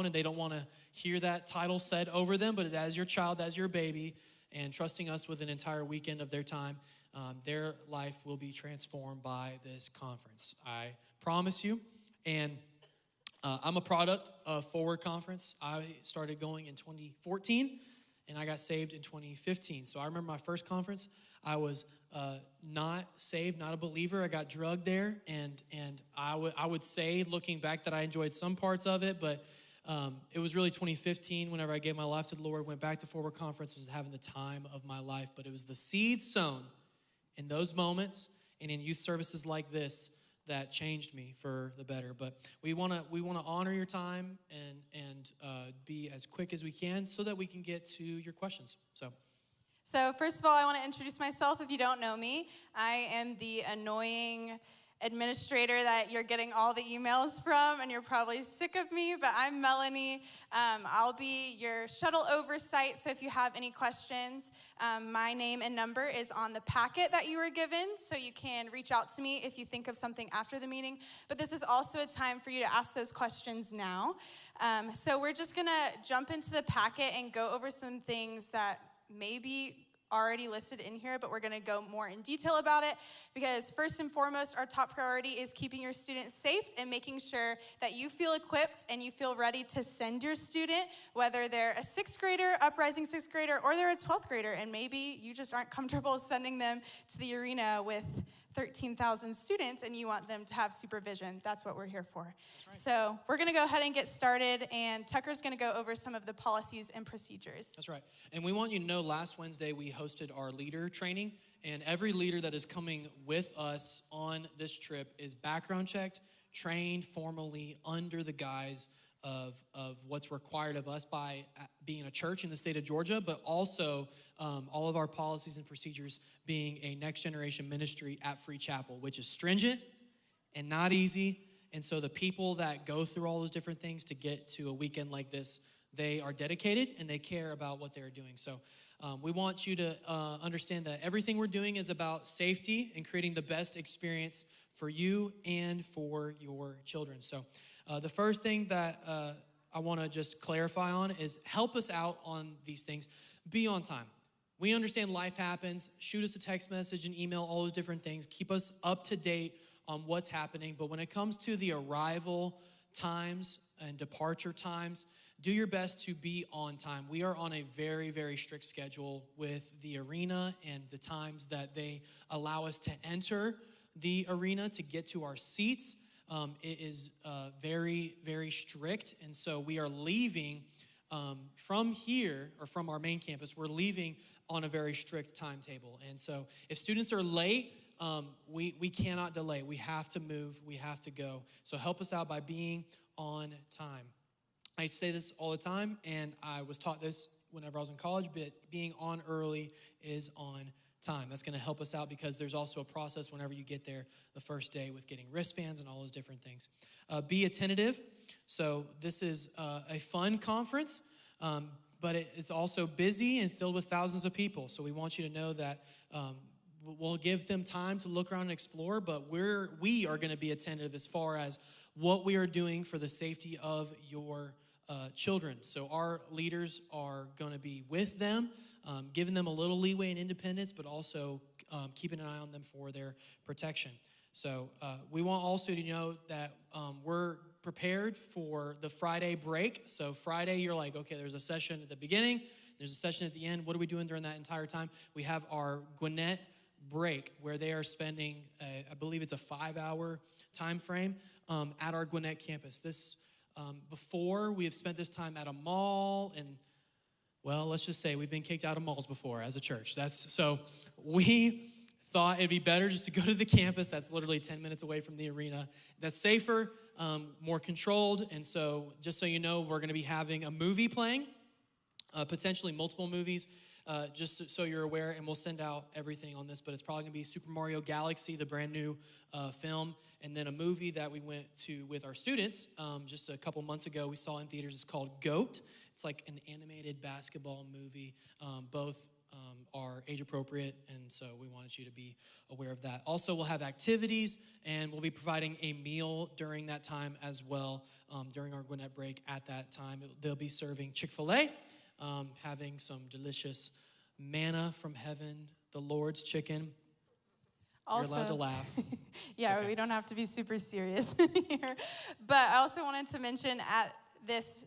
on, and they don't want to hear that title said over them, but as your child, as your baby, and trusting us with an entire weekend of their time, their life will be transformed by this conference. I promise you. And I'm a product of Forward Conference. I started going in 2014, and I got saved in 2015. So I remember my first conference. I was not saved, not a believer. I got drugged there, and I would say, looking back, that I enjoyed some parts of it, but it was really 2015 whenever I gave my life to the Lord, went back to Forward Conference, was having the time of my life. But it was the seed sown in those moments and in youth services like this that changed me for the better. But we want to honor your time and be as quick as we can so that we can get to your questions. So first of all, I want to introduce myself if you don't know me. I am the annoying administrator that you're getting all the emails from, and you're probably sick of me, but I'm Melanie. I'll be your shuttle oversight, so if you have any questions, my name and number is on the packet that you were given, so you can reach out to me if you think of something after the meeting. But this is also a time for you to ask those questions now. So we're just going to jump into the packet and go over some things that maybe already listed in here, but we're going to go more in detail about it, because first and foremost, our top priority is keeping your students safe and making sure that you feel equipped and you feel ready to send your student, whether they're a 6th grader, uprising 6th grader, or they're a 12th grader, and maybe you just aren't comfortable sending them to the arena with 13,000 students and you want them to have supervision. That's what we're here for. Right. So we're going to go ahead and get started, and Tucker's going to go over some of the policies and procedures. That's right. And we want you to know, last Wednesday we hosted our leader training, and every leader that is coming with us on this trip is background checked, trained formally under the guise of what's required of us by being a church in the state of Georgia, but also all of our policies and procedures being a next generation ministry at Free Chapel, which is stringent and not easy. And so the people that go through all those different things to get to a weekend like this, they are dedicated and they care about what they're doing. So we want you to understand that everything we're doing is about safety and creating the best experience for you and for your children. So the first thing that I want to just clarify on is help us out on these things. Be on time. We understand life happens. Shoot us a text message, an email, all those different things. Keep us up to date on what's happening. But when it comes to the arrival times and departure times, do your best to be on time. We are on a very, very strict schedule with the arena and the times that they allow us to enter the arena to get to our seats. It is very, very strict. And so we are leaving from here, or from our main campus, we're leaving on a very strict timetable. And so if students are late, we cannot delay. We have to move. We have to go. So help us out by being on time. I say this all the time, and I was taught this whenever I was in college, but being on early is on time. That's going to help us out, because there's also a process whenever you get there the first day with getting wristbands and all those different things. Be attentive. So this is a fun conference, but it's also busy and filled with thousands of people. So we want you to know that we'll give them time to look around and explore, but we are going to be attentive as far as what we are doing for the safety of your children. So our leaders are going to be with them, giving them a little leeway and independence, but also keeping an eye on them for their protection. So we want also to know that we're prepared for the Friday break. So Friday, you're like, okay, there's a session at the beginning, there's a session at the end. What are we doing during that entire time? We have our Gwinnett break, where they are spending, I believe it's a 5-hour time frame at our Gwinnett campus. This before, we have spent this time at a mall, and well, let's just say we've been kicked out of malls before as a church. So we thought it'd be better just to go to the campus that's literally 10 minutes away from the arena. That's safer, more controlled. And so just so you know, we're going to be having a movie playing, potentially multiple movies, just so you're aware, and we'll send out everything on this, but it's probably going to be Super Mario Galaxy, the brand new film, and then a movie that we went to with our students just a couple months ago. We saw in theaters. It's called GOAT. It's like an animated basketball movie. Both are age appropriate, and so we wanted you to be aware of that. Also, we'll have activities, and we'll be providing a meal during that time as well, during our Gwinnett break at that time. They'll be serving Chick-fil-A, having some delicious manna from heaven, the Lord's chicken. Also, you're allowed to laugh. Yeah, okay. We don't have to be super serious here. But I also wanted to mention at this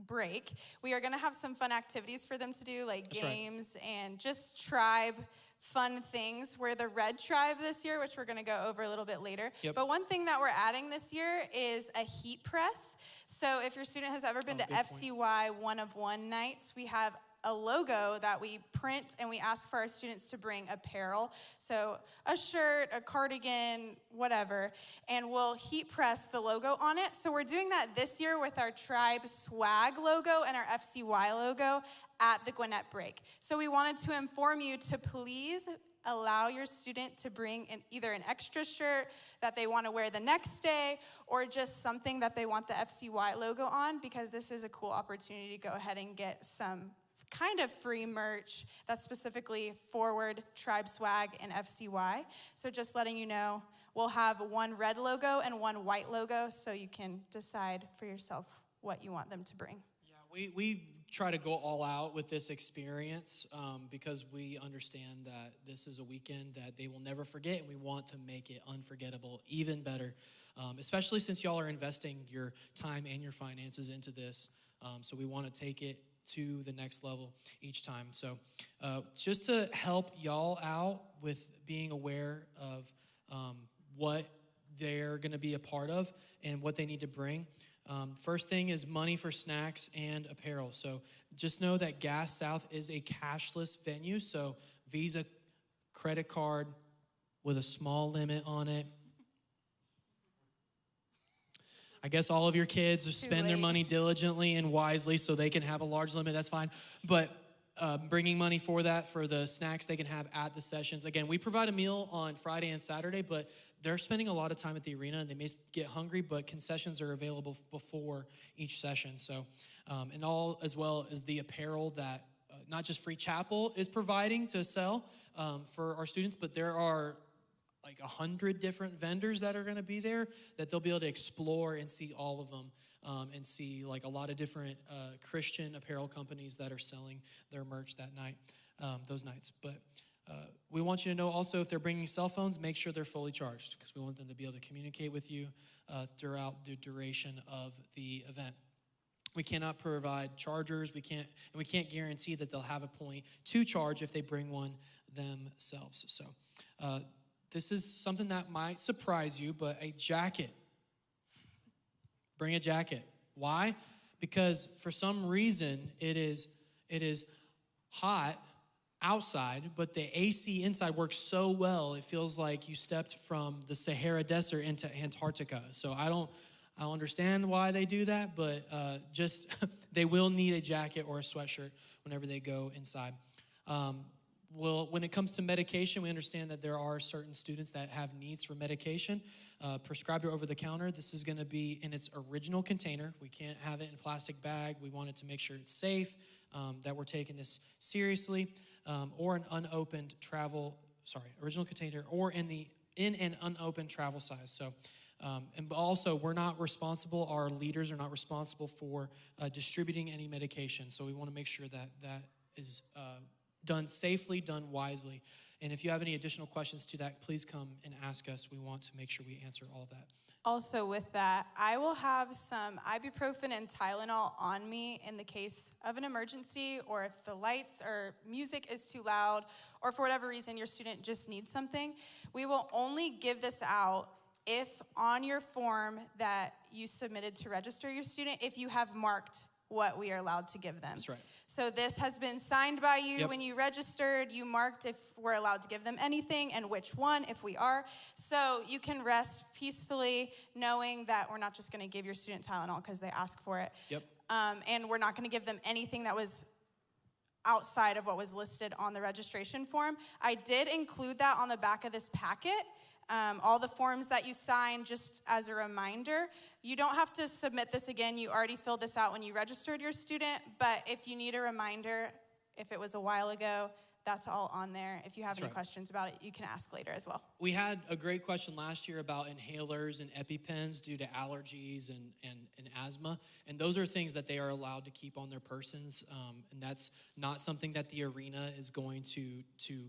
break, we are going to have some fun activities for them to do, like That's games and just tribe fun things. We're the Red Tribe this year, which we're going to go over a little bit later. Yep. But one thing that we're adding this year is a heat press. So if your student has ever been to FCY One of One nights, we have a logo that we print, and we ask for our students to bring apparel. So a shirt, a cardigan, whatever, and we'll heat press the logo on it. So we're doing that this year with our Tribe swag logo and our FCY logo at the Gwinnett break. So we wanted to inform you to please allow your student to bring either an extra shirt that they want to wear the next day, or just something that they want the FCY logo on, because this is a cool opportunity to go ahead and get some kind of free merch that's specifically Forward, Tribe Swag, and FCY. So just letting you know, we'll have one red logo and one white logo, so you can decide for yourself what you want them to bring. Yeah, we try to go all out with this experience because we understand that this is a weekend that they will never forget, and we want to make it unforgettable, even better, especially since y'all are investing your time and your finances into this. So we want to take it to the next level each time. So just to help y'all out with being aware of what they're going to be a part of and what they need to bring. First thing is money for snacks and apparel. So just know that Gas South is a cashless venue. So Visa credit card with a small limit on it. I guess all of your kids spend their money diligently and wisely so they can have a large limit. That's fine. But bringing money for that, for the snacks they can have at the sessions. Again, we provide a meal on Friday and Saturday, but they're spending a lot of time at the arena, and they may get hungry, but concessions are available before each session. So, and all as well as the apparel that not just Free Chapel is providing to sell for our students, but there are like 100 different vendors that are going to be there that they'll be able to explore and see all of them, and see like a lot of different Christian apparel companies that are selling their merch that night, those nights. But we want you to know also, if they're bringing cell phones, make sure they're fully charged, because we want them to be able to communicate with you throughout the duration of the event. We cannot provide chargers. We can't guarantee that they'll have a point to charge if they bring one themselves. So this is something that might surprise you, but a jacket. Bring a jacket. Why? Because for some reason it is hot outside, but the AC inside works so well, it feels like you stepped from the Sahara Desert into Antarctica. So I don't understand why they do that, but just they will need a jacket or a sweatshirt whenever they go inside. Well, when it comes to medication, we understand that there are certain students that have needs for medication, prescribed or over the counter. This is going to be in its original container. We can't have it in a plastic bag. We wanted to make sure it's safe, that we're taking this seriously, or an unopened original container, or in an unopened travel size. So, and also we're not responsible, our leaders are not responsible for distributing any medication. So we want to make sure that that is done safely, done wisely. And if you have any additional questions to that, please come and ask us. We want to make sure we answer all of that. Also with that, I will have some ibuprofen and Tylenol on me in the case of an emergency, or if the lights or music is too loud, or for whatever reason your student just needs something. We will only give this out if on your form that you submitted to register your student, if you have marked what we are allowed to give them. That's right. So this has been signed by you. Yep. When you registered, you marked if we're allowed to give them anything and which one, if we are. So you can rest peacefully knowing that we're not just going to give your student Tylenol because they ask for it. Yep. And we're not going to give them anything that was outside of what was listed on the registration form. I did include that on the back of this packet. All the forms that you sign, just as a reminder. You don't have to submit this again. You already filled this out when you registered your student, but if you need a reminder, if it was a while ago, that's all on there. If you have That's any right. questions about it, you can ask later as well. We had a great question last year about inhalers and EpiPens due to allergies and asthma. And those are things that they are allowed to keep on their persons. And that's not something that the arena is going to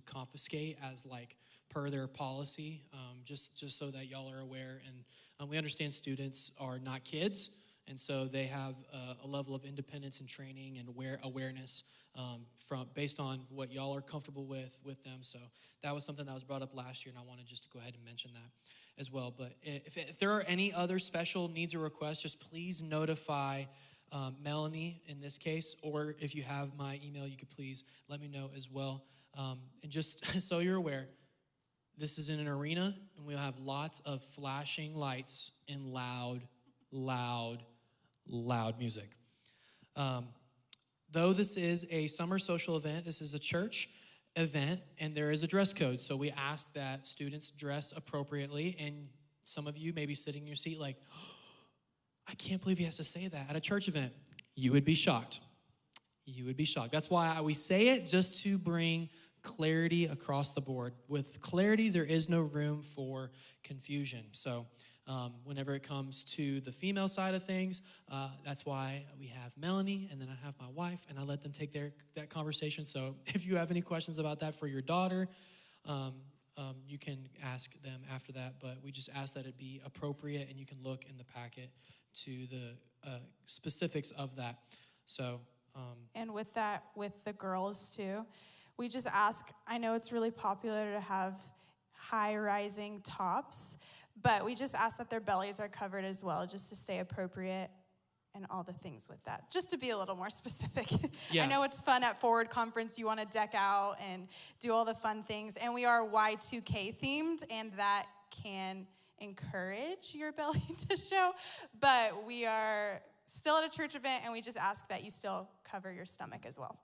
confiscate as like per their policy, just so that y'all are aware. And we understand students are not kids. And so they have a level of independence and training and awareness based on what y'all are comfortable with them. So that was something that was brought up last year, and I wanted just to go ahead and mention that as well. But if there are any other special needs or requests, just please notify Melanie in this case, or if you have my email, you could please let me know as well. And just so you're aware, this is in an arena, and we'll have lots of flashing lights and loud music. Though this is a summer social event, this is a church event, and there is a dress code. So we ask that students dress appropriately, and some of you may be sitting in your seat like, oh, I can't believe he has to say that at a church event. You would be shocked. You would be shocked. That's why we say it, just to bring clarity across the board. With clarity, there is no room for confusion. So whenever it comes to the female side of things, that's why we have Melanie, and then I have my wife, and I let them take that conversation. So if you have any questions about that for your daughter, you can ask them after that. But we just ask that it be appropriate, and you can look in the packet to the specifics of that. So. And with that, with the girls too, we just ask, I know it's really popular to have high-rising tops, but we just ask that their bellies are covered as well, just to stay appropriate and all the things with that, just to be a little more specific. Yeah. I know it's fun at Forward Conference. You want to deck out and do all the fun things, and we are Y2K themed, and that can encourage your belly to show, but we are still at a church event, and we just ask that you still cover your stomach as well.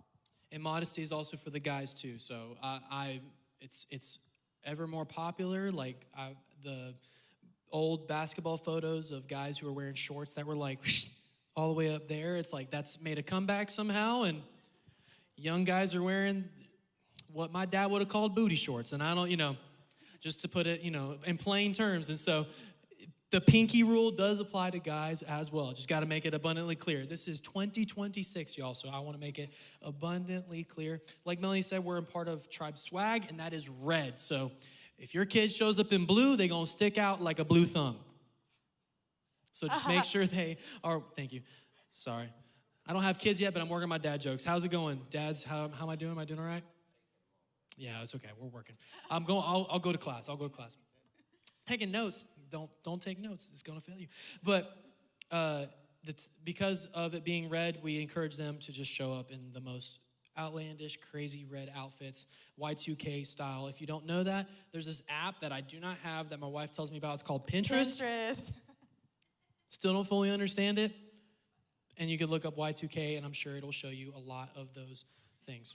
And modesty is also for the guys too. So it's ever more popular. Like the old basketball photos of guys who are wearing shorts that were like all the way up there. It's like that's made a comeback somehow, and young guys are wearing what my dad would have called booty shorts. And I don't, just to put it, in plain terms. And so the pinky rule does apply to guys as well. Just got to make it abundantly clear. This is 2026, y'all, so I want to make it abundantly clear. Like Melanie said, we're a part of Tribe Swag, and that is red. So if your kid shows up in blue, they're going to stick out like a blue thumb. So just make sure they are, thank you. Sorry. I don't have kids yet, but I'm working my dad jokes. How's it going? Dads, how am I doing? Am I doing all right? Yeah, it's okay. We're working. I'll go to class. I'll go to class. Taking notes. Don't take notes. It's going to fail you. But because of it being red, we encourage them to just show up in the most outlandish, crazy red outfits, Y2K style. If you don't know that, there's this app that I do not have that my wife tells me about. It's called Pinterest. Still don't fully understand it. And you could look up Y2K, and I'm sure it'll show you a lot of those things.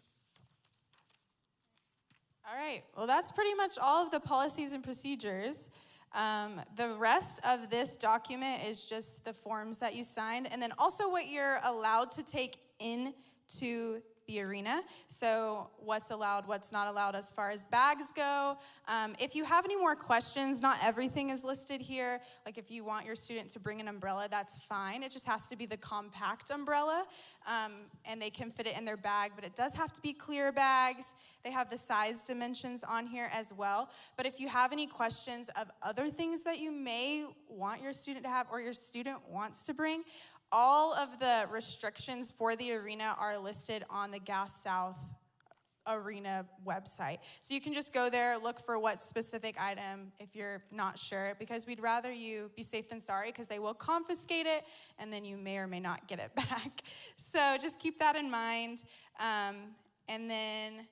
All right. Well, that's pretty much all of the policies and procedures. The rest of this document is just the forms that you signed, and then also what you're allowed to take into the arena. So what's allowed, what's not allowed as far as bags go. If you have any more questions, not everything is listed here. Like if you want your student to bring an umbrella, that's fine. It just has to be the compact umbrella, and they can fit it in their bag, but it does have to be clear bags. They have the size dimensions on here as well. But if you have any questions of other things that you may want your student to have or your student wants to bring, all of the restrictions for the arena are listed on the Gas South Arena website. So you can just go there, look for what specific item if you're not sure, because we'd rather you be safe than sorry, because they will confiscate it, and then you may or may not get it back. So just keep that in mind. And then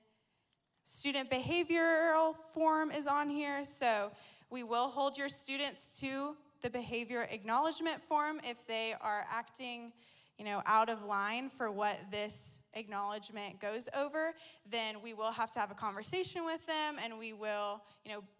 student behavioral form is on here. So we will hold your students to the behavior acknowledgement form if they are acting, out of line for what this acknowledgement goes over. Then we will have to have a conversation with them, and we will,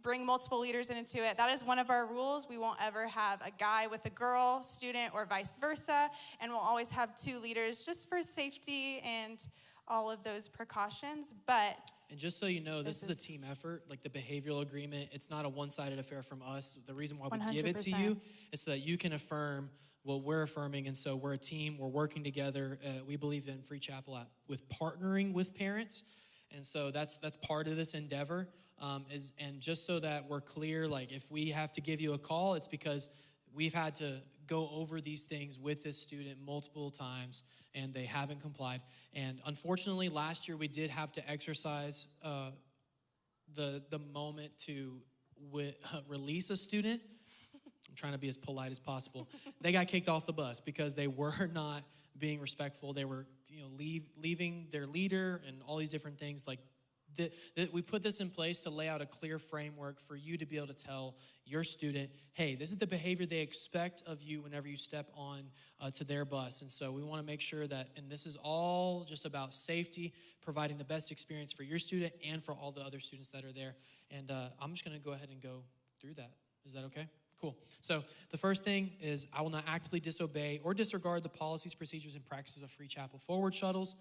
bring multiple leaders into it. That is one of our rules. We won't ever have a guy with a girl student or vice versa, and we'll always have two leaders just for safety and all of those precautions. But And just so you know, this is a This is- team effort. Like the behavioral agreement, it's not a one-sided affair from us. The reason why we give it to 100%. you is so that you can affirm what we're affirming. And so we're a team. We're working together. We believe in Free Chapel with partnering with parents. And so that's part of this endeavor. And just so that we're clear, like if we have to give you a call, it's because we've had to go over these things with this student multiple times, and they haven't complied. And unfortunately, last year we did have to exercise the moment to release a student. I'm trying to be as polite as possible. They got kicked off the bus because they were not being respectful. They were, leaving their leader and all these different things. Like we put this in place to lay out a clear framework for you to be able to tell your student, hey, this is the behavior they expect of you whenever you step on to their bus. And so we want to make sure that, and this is all just about safety, providing the best experience for your student and for all the other students that are there. And I'm just going to go ahead and go through that. Is that okay? Cool. So the first thing is I will not actively disobey or disregard the policies, procedures, and practices of Free Chapel forward shuttles.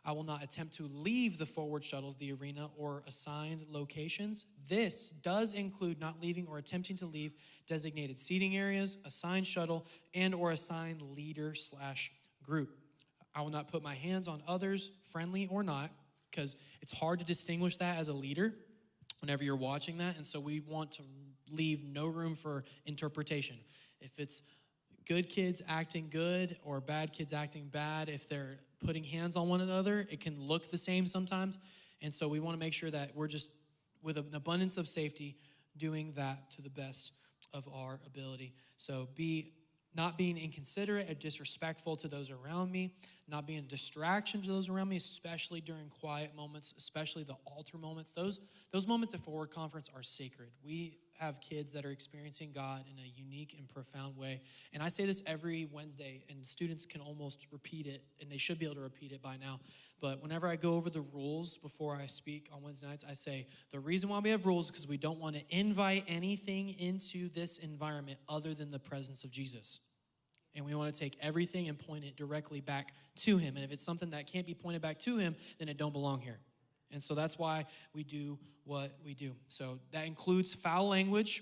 I will not attempt to leave the forward shuttles, the arena, or assigned locations. This does include not leaving or attempting to leave designated seating areas, assigned shuttle, and or assigned leader/group. I will not put my hands on others, friendly or not, because it's hard to distinguish that as a leader whenever you're watching that. And so we want to leave no room for interpretation. If it's good kids acting good or bad kids acting bad, if they're putting hands on one another, it can look the same sometimes. And so we want to make sure that we're just, with an abundance of safety, doing that to the best of our ability. So not being inconsiderate or disrespectful to those around me, not being a distraction to those around me, especially during quiet moments, especially the altar moments. Those moments at Forward Conference are sacred. We have kids that are experiencing God in a unique and profound way. And I say this every Wednesday, and students can almost repeat it, and they should be able to repeat it by now. But whenever I go over the rules before I speak on Wednesday nights, I say, the reason why we have rules is because we don't want to invite anything into this environment other than the presence of Jesus. And we want to take everything and point it directly back to him. And if it's something that can't be pointed back to him, then it don't belong here. And so that's why we do what we do. So that includes foul language,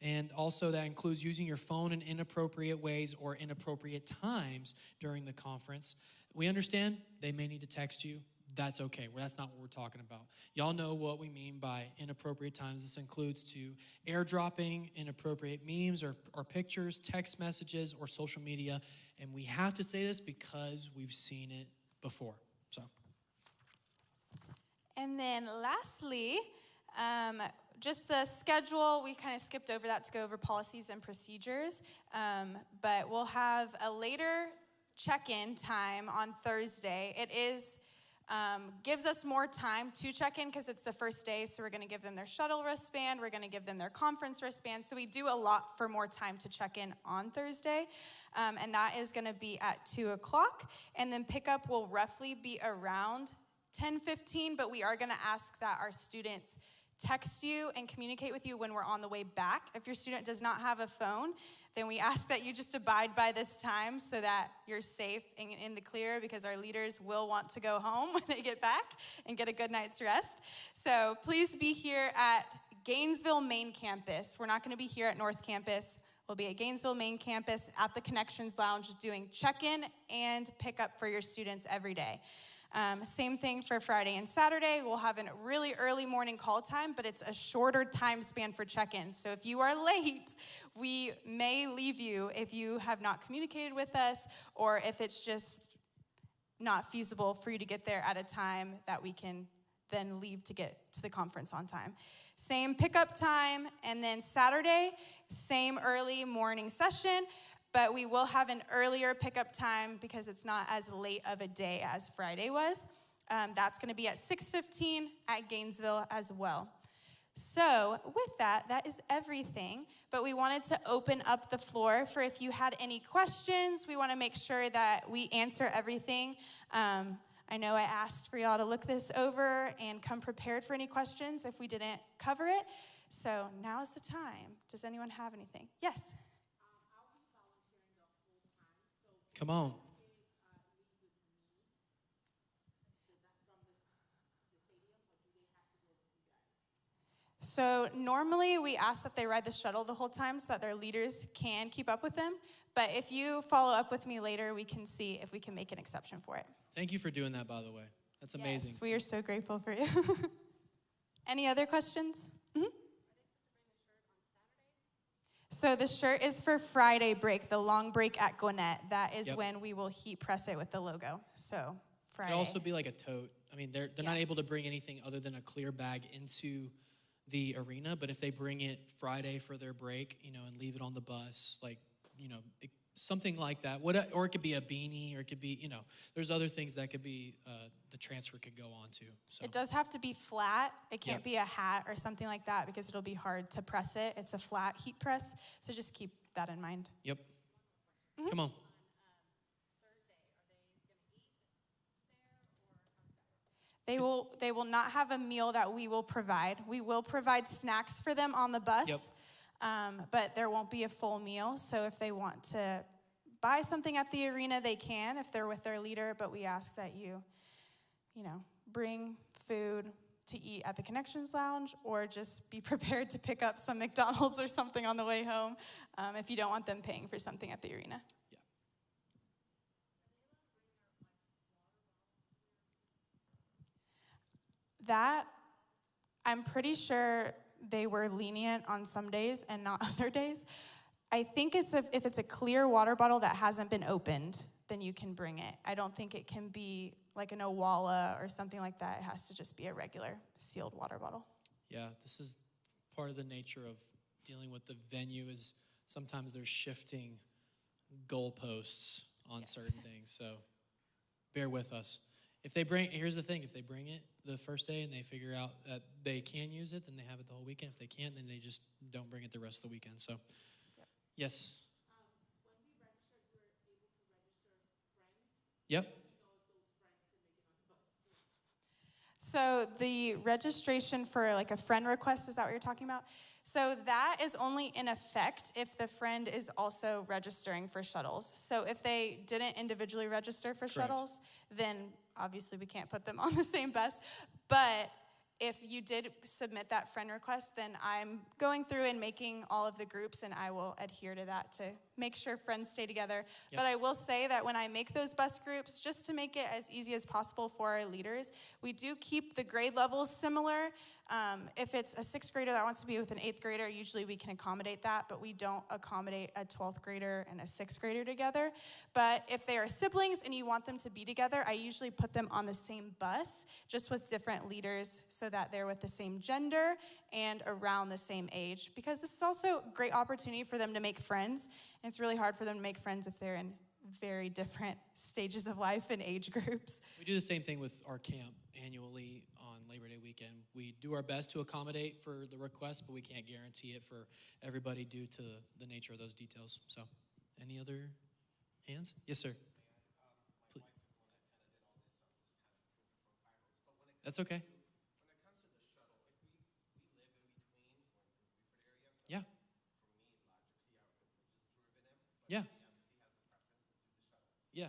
and also that includes using your phone in inappropriate ways or inappropriate times during the conference. We understand they may need to text you. That's okay. Well, that's not what we're talking about. Y'all know what we mean by inappropriate times. This includes to airdropping inappropriate memes or pictures, text messages, or social media. And we have to say this because we've seen it before. So. And then lastly, just the schedule, we kind of skipped over that to go over policies and procedures, but we'll have a later check-in time on Thursday. It gives us more time to check in because it's the first day, so we're going to give them their shuttle wristband, we're going to give them their conference wristband, so we do a lot for more time to check in on Thursday, and that is going to be at 2 o'clock, and then pickup will roughly be around 10:15, but we are going to ask that our students text you and communicate with you when we're on the way back. If your student does not have a phone, then we ask that you just abide by this time so that you're safe and in the clear, because our leaders will want to go home when they get back and get a good night's rest. So please be here at Gainesville Main Campus. We're not going to be here at North Campus. We'll be at Gainesville Main Campus at the Connections Lounge doing check-in and pickup for your students every day. Same thing for Friday and Saturday. We'll have a really early morning call time, but it's a shorter time span for check-in. So if you are late, we may leave you if you have not communicated with us, or if it's just not feasible for you to get there at a time that we can then leave to get to the conference on time. Same pickup time, and then Saturday, same early morning session. But we will have an earlier pickup time because it's not as late of a day as Friday was. That's going to be at 6:15 at Gainesville as well. So with that is everything. But we wanted to open up the floor for if you had any questions. We want to make sure that we answer everything. I know I asked for y'all to look this over and come prepared for any questions if we didn't cover it. So now is the time. Does anyone have anything? Yes? Come on. So normally we ask that they ride the shuttle the whole time so that their leaders can keep up with them. But if you follow up with me later, we can see if we can make an exception for it. Thank you for doing that, by the way. That's amazing. Yes, we are so grateful for you. Any other questions? Mm-hmm. So the shirt is for Friday break, the long break at Gwinnett. That is when we will heat press it with the logo. So Friday. It could also be like a tote. I mean, they're not able to bring anything other than a clear bag into the arena, but if they bring it Friday for their break, and leave it on the bus, like, something like that. Or it could be a beanie, or it could be, there's other things that could be, the transfer could go on to. So. It does have to be flat. It can't be a hat or something like that because it'll be hard to press it. It's a flat heat press, so just keep that in mind. Yep. Mm-hmm. Come on. They will not have a meal that we will provide. We will provide snacks for them on the bus, but there won't be a full meal. So if they want to buy something at the arena, they can if they're with their leader, but we ask that you bring food to eat at the Connections Lounge, or just be prepared to pick up some McDonald's or something on the way home if you don't want them paying for something at the arena. That, I'm pretty sure they were lenient on some days and not other days. I think if it's a clear water bottle that hasn't been opened, then you can bring it. I don't think it can be like an Owala or something like that. It has to just be a regular sealed water bottle. Yeah, this is part of the nature of dealing with the venue is sometimes there's shifting goalposts on certain things. So bear with us. Here's the thing, if they bring it the first day and they figure out that they can use it, then they have it the whole weekend. If they can't, then they just don't bring it the rest of the weekend. So, yes. When we registered, we were able to register friends. Yep. So the registration for like a friend request, is that what you're talking about? So that is only in effect if the friend is also registering for shuttles. So if they didn't individually register for shuttles, then obviously we can't put them on the same bus. But if you did submit that friend request, then I'm going through and making all of the groups, and I will adhere to that to make sure friends stay together. Yep. But I will say that when I make those bus groups, just to make it as easy as possible for our leaders, we do keep the grade levels similar. If it's a 6th grader that wants to be with an 8th grader, usually we can accommodate that, but we don't accommodate a 12th grader and a 6th grader together. But if they are siblings and you want them to be together, I usually put them on the same bus, just with different leaders so that they're with the same gender and around the same age, because this is also a great opportunity for them to make friends, and it's really hard for them to make friends if they're in very different stages of life and age groups. We do the same thing with our camp annually on Labor Day weekend. We do our best to accommodate for the request, but we can't guarantee it for everybody due to the nature of those details. So, any other hands? Yes, sir. Please. That's okay. Yeah. Yeah. Yeah.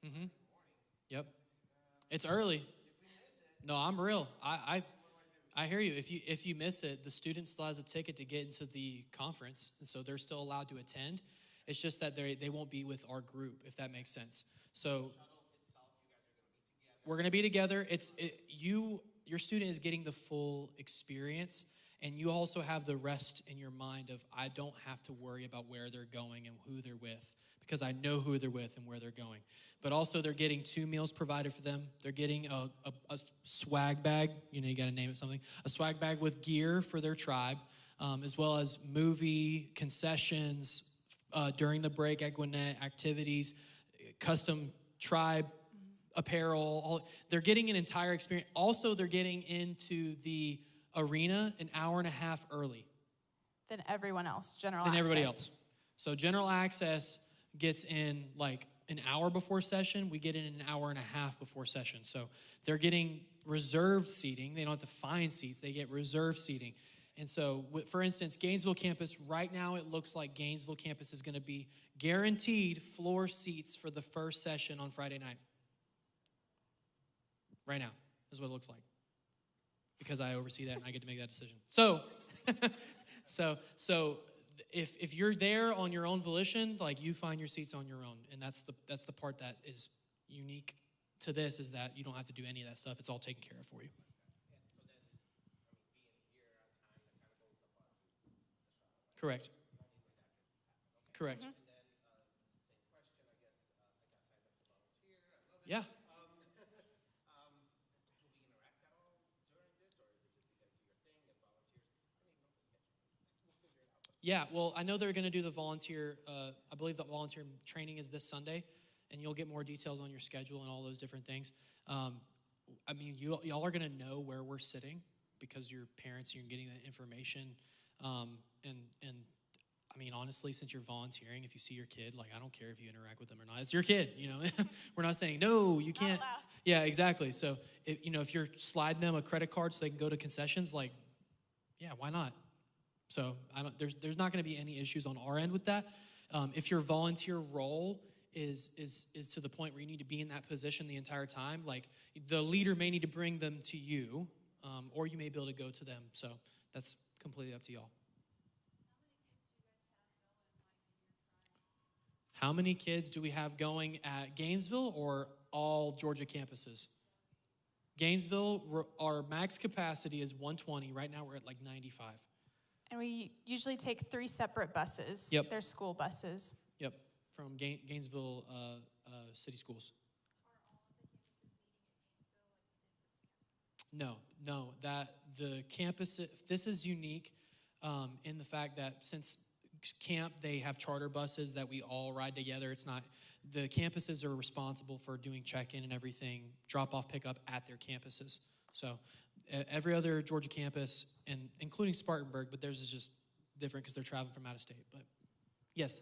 Mm-hmm. Yep. It's early. No, I'm real. I hear you. If you miss it, the student still has a ticket to get into the conference, and so they're still allowed to attend. It's just that they won't be with our group, if that makes sense. So we're going to be together. Your student is getting the full experience, and you also have the rest in your mind of, I don't have to worry about where they're going and who they're with, because I know who they're with and where they're going. But also they're getting 2 meals provided for them. They're getting a swag bag, you got to name it something, a swag bag with gear for their tribe, as well as movie concessions during the break at Gwinnett, activities, custom tribe apparel. They're getting an entire experience. Also, they're getting into the arena an hour and a half early Than everyone else, general than access. everybody else. So general access gets in like an hour before session. We get in an hour and a half before session. So they're getting reserved seating. They don't have to find seats. They get reserved seating. And so, for instance, Gainesville campus, right now it looks like Gainesville campus is going to be guaranteed floor seats for the first session on Friday night. right now is what it looks like, because I oversee that and I get to make that decision. So, so if you're there on your own volition, like, you find your seats on your own, and that's the part that is unique to this, is that you don't have to do any of that stuff. It's all taken care of for you. Correct. Correct. Mm-hmm. Yeah. Yeah, well, I know they're going to do the volunteer, I believe that volunteer training is this Sunday, and you'll get more details on your schedule and all those different things. I mean, y'all are going to know where we're sitting because you're parents, you're getting that information. And I mean, honestly, since you're volunteering, if you see your kid, like, I don't care if you interact with them or not. It's your kid, you know. We're not saying, no, you can't. Yeah, exactly. So, if you're sliding them a credit card so they can go to concessions, like, yeah, why not? So there's not going to be any issues on our end with that. If your volunteer role is to the point where you need to be in that position the entire time, like, the leader may need to bring them to you, or you may be able to go to them. So that's completely up to y'all. How many kids do we have going at Gainesville or all Georgia campuses? Gainesville, our max capacity is 120. Right now we're at like 95. And we usually take 3 separate buses. Yep. They're school buses. Yep, from Gainesville City Schools. No, that the campus, this is unique in the fact that since camp, they have charter buses that we all ride together. It's not, the campuses are responsible for doing check-in and everything, drop-off, pickup at their campuses. So every other Georgia campus, and including Spartanburg, but theirs is just different because they're traveling from out of state. But yes.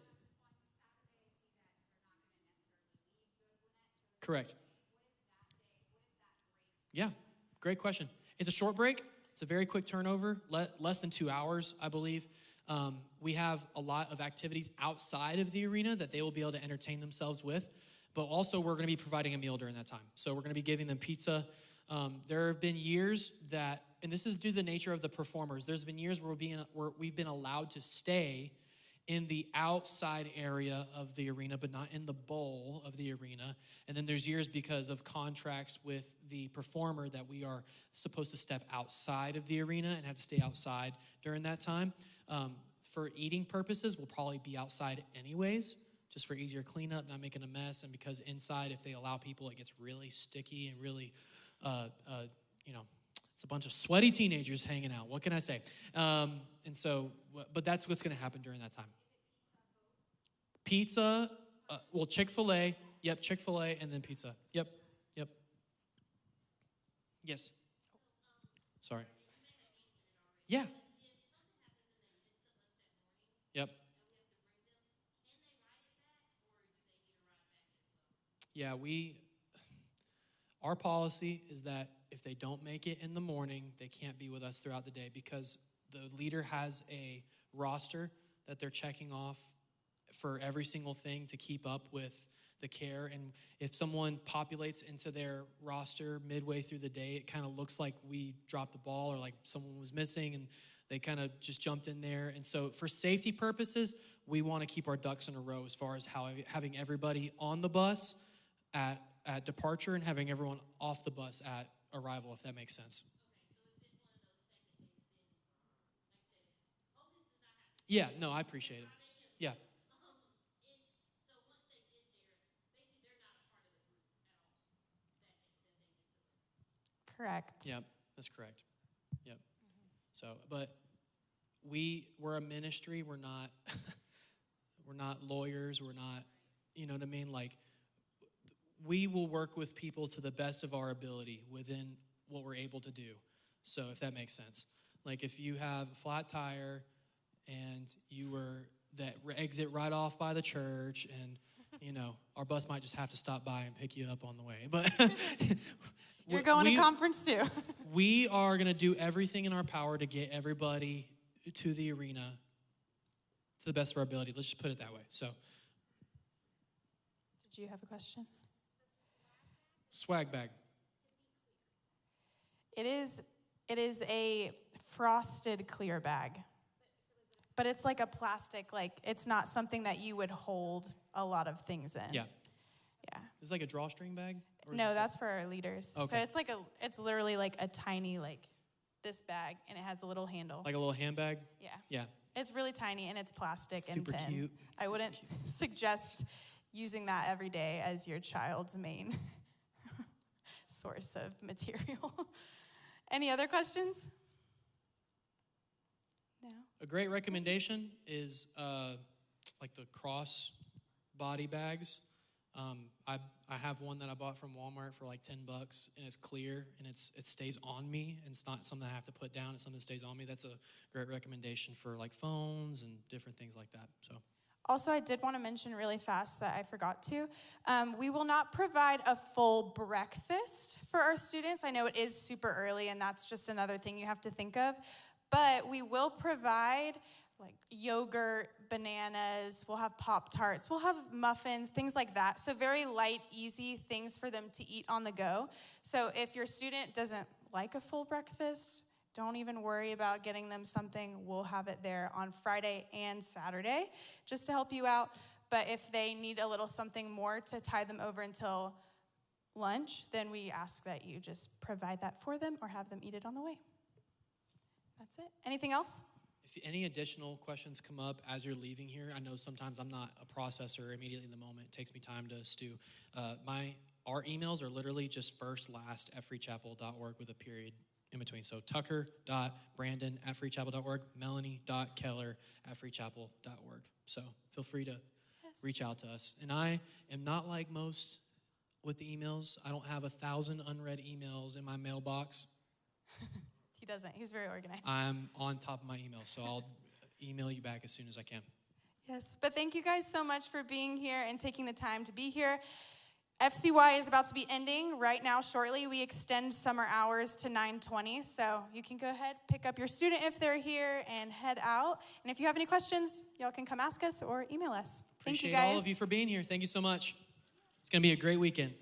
Correct. Yeah, great question. It's a short break. It's a very quick turnover, less than 2 hours, I believe. We have a lot of activities outside of the arena that they will be able to entertain themselves with, but also we're going to be providing a meal during that time. So we're going to be giving them pizza. There have been years that, and this is due to the nature of the performers, there's been years where we've been allowed to stay in the outside area of the arena, but not in the bowl of the arena. And then there's years because of contracts with the performer that we are supposed to step outside of the arena and have to stay outside during that time. For eating purposes, we'll probably be outside anyways, just for easier cleanup, not making a mess. And because inside, if they allow people, it gets really sticky and really, it's a bunch of sweaty teenagers hanging out. What can I say? And so, but that's what's going to happen during that time. Pizza, Chick-fil-A. Yep, Chick-fil-A and then pizza. Yep. Yes. Sorry. Yeah. Yep. Yeah, our policy is that if they don't make it in the morning, they can't be with us throughout the day, because the leader has a roster that they're checking off for every single thing to keep up with the care. And if someone populates into their roster midway through the day, it kind of looks like we dropped the ball or like someone was missing and they kind of just jumped in there. And so for safety purposes, we want to keep our ducks in a row as far as having everybody on the bus at departure and having everyone off the bus at arrival, if that makes sense. Yeah, no, I appreciate it. Yeah. Correct. Yep, that's correct. Yep. So, but we're a ministry. We're not we're not lawyers. We're not, you know what I mean? Like, we will work with people to the best of our ability within what we're able to do. So if that makes sense. Like, if you have a flat tire and you were that exit right off by the church, and our bus might just have to stop by and pick you up on the way. But you're going to conference too. We are going to do everything in our power to get everybody to the arena to the best of our ability. Let's just put it that way. So, did you have a question? swag bag. It is a frosted clear bag. But it's like a plastic, like it's not something that you would hold a lot of things in. Yeah. Yeah. Is it like a drawstring bag? Or is No, it that's for our leaders. So Okay. it's literally like a tiny, like this bag, and it has a little handle. like a little handbag? Yeah. Yeah. It's really tiny, and it's plastic Super and thin. cute. I Super wouldn't cute. suggest using that every day as your child's main source of material. Any other questions? No? A great recommendation is like the cross body bags. I have one that I bought from Walmart for like $10, and it's clear, and it stays on me. And it's not something I have to put down. It's something that stays on me. That's a great recommendation for like phones and different things like that. So. Also, I did want to mention really fast that I forgot to. We will not provide a full breakfast for our students. I know it is super early, and that's just another thing you have to think of. But we will provide like yogurt, bananas, we'll have Pop-Tarts, we'll have muffins, things like that. So very light, easy things for them to eat on the go. So if your student doesn't like a full breakfast, don't even worry about getting them something. We'll have it there on Friday and Saturday just to help you out. But if they need a little something more to tide them over until lunch, then we ask that you just provide that for them or have them eat it on the way. That's it. Anything else? If any additional questions come up as you're leaving here, I know sometimes I'm not a processor immediately in the moment. It takes me time to stew. Our emails are literally just first, last at freechapel.org with a period in between. So tucker.brandon@freechapel.org, melanie.keller@freechapel.org. So feel free to reach out to us. And I am not like most with the emails. I don't have 1,000 unread emails in my mailbox. He doesn't. He's very organized. I'm on top of my emails, so I'll email you back as soon as I can. Yes, but thank you guys so much for being here and taking the time to be here. FCY is about to be ending right now shortly. We extend summer hours to 9:20, so you can go ahead, pick up your student if they're here, and head out. And if you have any questions, y'all can come ask us or email us. Thank you Appreciate guys. all of you for being here. Thank you so much. It's going to be a great weekend.